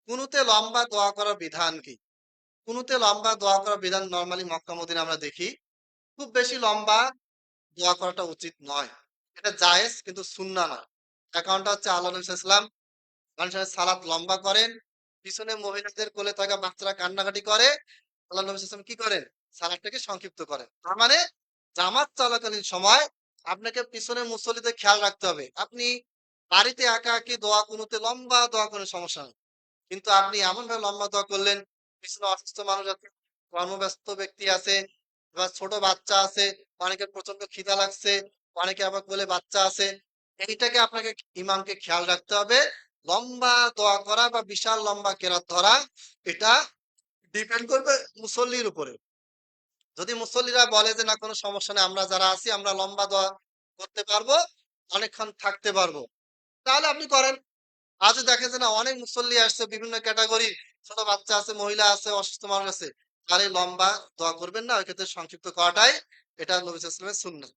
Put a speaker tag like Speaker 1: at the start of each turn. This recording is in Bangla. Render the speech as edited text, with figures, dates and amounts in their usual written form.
Speaker 1: কুনুতে লম্বা দোয়া করার বিধান কি? কুনুতে লম্বা দোয়া করার বিধান নরমালি মক্কা মদিনায় আমরা দেখি। খুব বেশি লম্বা দোয়া করাটা উচিত নয়। এটা জায়েজ কিন্তু সুন্নাহ নয়। তার কারণটা হচ্ছে আল্লাহ নবী সাল্লাল্লাহু আলাইহি ওয়াসাল্লাম অনেক সময় সালাত লম্বা করেন। পিছনে মহিলাদের কোলে থাকা বাচ্চারা কান্নাকাটি করে। আল্লাহ নবী সাল্লাল্লাহু আলাইহি ওয়াসাল্লাম কি করেন? সালাতটাকে সংক্ষিপ্ত করেন। তার মানে জামাত চলাকালীন সময় আপনাকে পিছনে মুসল্লিদের খেয়াল রাখতে হবে। আপনি বাড়িতে একা একি দোয়া কুনুতে লম্বা দোয়া করে সমস্যা নেই। কিন্তু আপনি এমনভাবে লম্বা দোয়া করলেন, পিছনে অসুস্থ মানুষ আছে, কর্মব্যস্ত ব্যক্তি আছে, বা ছোট বাচ্চা আছে, অনেকের প্রচন্ড খিদা লাগছে, অনেকে আবার কোলে বাচ্চা আছে। এইটাকে আপনাকে ইমামকে খেয়াল রাখতে হবে। লম্বা দোয়া করা বা বিশাল লম্বা কেরাত ধরা এটা ডিপেন্ড করবে মুসল্লির উপরে। যদি মুসল্লিরা বলে যে না কোনো সমস্যা নেই, আমরা যারা আছি আমরা লম্বা দোয়া করতে পারবো, অনেকক্ষণ থাকতে পারবো, তাহলে আপনি করেন। আজও দেখে যে না অনেক মুসল্লি আসছে বিভিন্ন ক্যাটাগরি, ছোট বাচ্চা আছে, মহিলা আছে, অসুস্থ মানুষ আছে, আর এই লম্বা দোয়া করবেন না, ওই ক্ষেত্রে সংক্ষিপ্ত করাটাই এটা নবী সাল্লাল্লাহু আলাইহি ওয়াসাল্লামের সুন্নাহ।